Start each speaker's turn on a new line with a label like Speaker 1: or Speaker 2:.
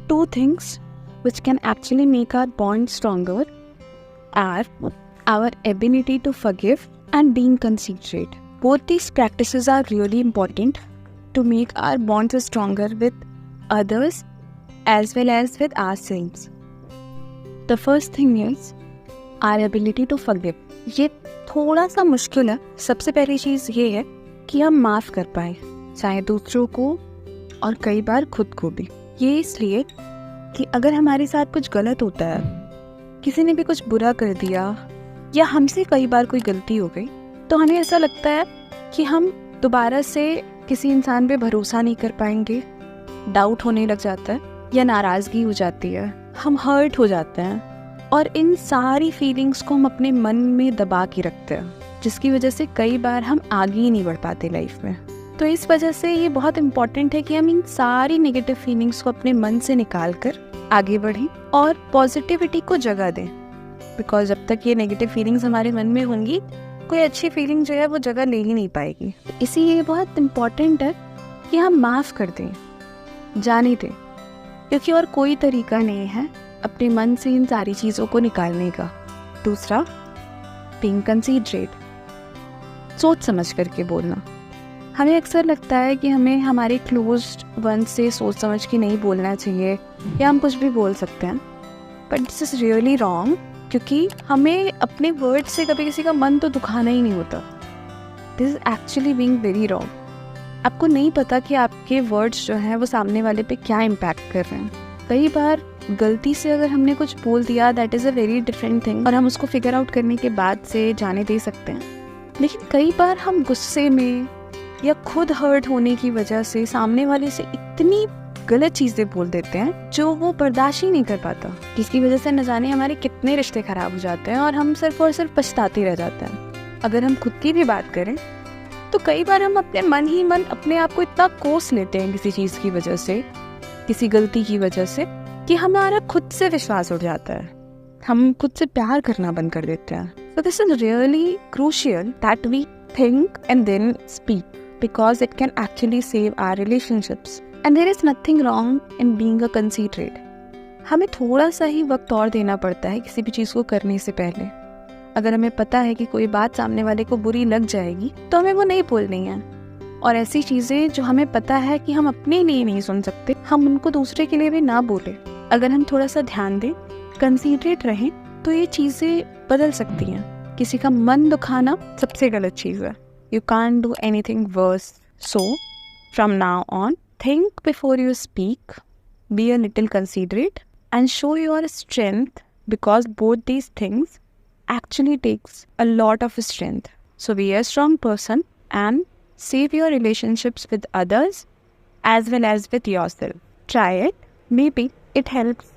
Speaker 1: two things which can actually make our bond stronger are our ability to forgive and being considerate. Both these practices are really important to make our bonds stronger with others as well as with ourselves. The first thing is our ability to forgive. ये थोड़ा सा मुश्किल है. सबसे पहली चीज़ ये है कि हम माफ़ कर पाए, चाहे दूसरों को और कई बार खुद को भी. ये इसलिए कि अगर हमारे साथ कुछ गलत होता है, किसी ने भी कुछ बुरा कर दिया या हमसे कई बार कोई गलती हो गई, तो हमें ऐसा लगता है कि हम दोबारा से किसी इंसान पे भरोसा नहीं कर पाएंगे. डाउट होने लग जाता है या नाराज़गी हो जाती है, हम हर्ट हो जाते हैं और इन सारी फीलिंग्स को हम अपने मन में दबा के रखते हैं, जिसकी वजह से कई बार हम आगे ही नहीं बढ़ पाते लाइफ में. तो इस वजह से ये बहुत इम्पॉर्टेंट है कि हम इन सारी नेगेटिव फीलिंग्स को अपने मन से निकाल कर आगे बढ़ें और पॉजिटिविटी को जगह दें. बिकॉज जब तक ये नेगेटिव फीलिंग्स हमारे मन में होंगी, कोई अच्छी फीलिंग जो है वो जगह ले ही नहीं पाएगी. इसीलिए बहुत इम्पॉर्टेंट है कि हम माफ़ कर दें, जाने दें, क्योंकि और कोई तरीका नहीं है अपने मन से इन सारी चीज़ों को निकालने का. दूसरा, बीइंग कंसीडरेट, सोच समझ करके बोलना. हमें अक्सर लगता है कि हमें हमारे क्लोज्ड वन से सोच समझ के नहीं बोलना चाहिए या हम कुछ भी बोल सकते हैं, but this is really wrong, क्योंकि हमें अपने वर्ड से कभी किसी का मन तो दुखाना ही नहीं होता. This is actually being very wrong. आपको नहीं पता कि आपके वर्ड्स जो हैं वो सामने वाले पे क्या इम्पैक्ट कर रहे हैं. कई बार गलती से अगर हमने कुछ बोल दिया, that is a very different thing, और हम उसको फिगर आउट करने के बाद से जाने दे सकते हैं. लेकिन कई बार हम गुस्से में या खुद हर्ट होने की वजह से सामने वाले से इतनी गलत चीज़ें बोल देते हैं जो वो बर्दाश्त ही नहीं कर पाता, जिसकी वजह से न जाने हमारे कितने रिश्ते ख़राब हो जाते हैं और हम सिर्फ और सिर्फ पछताते रह जाते हैं. अगर हम खुद की भी बात करें तो कई बार हम अपने मन ही मन अपने आप को इतना कोस लेते हैं किसी चीज़ की वजह से, किसी गलती की वजह से, कि हमारा खुद से विश्वास उठ जाता है, हम खुद से प्यार करना बंद कर देते हैं. So this is really crucial that we think and then speak, because it can actually save our relationships. And there is nothing wrong in being a considerate. हमें थोड़ा सा ही वक्त और देना पड़ता है किसी भी चीज़ को करने से पहले. अगर हमें पता है कि कोई बात सामने वाले को बुरी लग जाएगी तो हमें वो नहीं बोलनी है. और ऐसी चीज़ें जो हमें पता है कि हम अपने लिए नहीं सुन सकते, हम उनको दूसरे के लिए भी ना बोलें. अगर हम थोड़ा सा ध्यान दें, कंसीडरेट रहें, तो ये चीज़ें बदल सकती हैं. किसी का मन दुखाना सबसे गलत चीज़ है. You can't do anything verse. So from now on, think before you speak, be a little considerate, and show your strength, because both these things actually takes a lot of strength. So be a strong person and save your relationships with others as well as with yourself. Try it. Maybe it helps.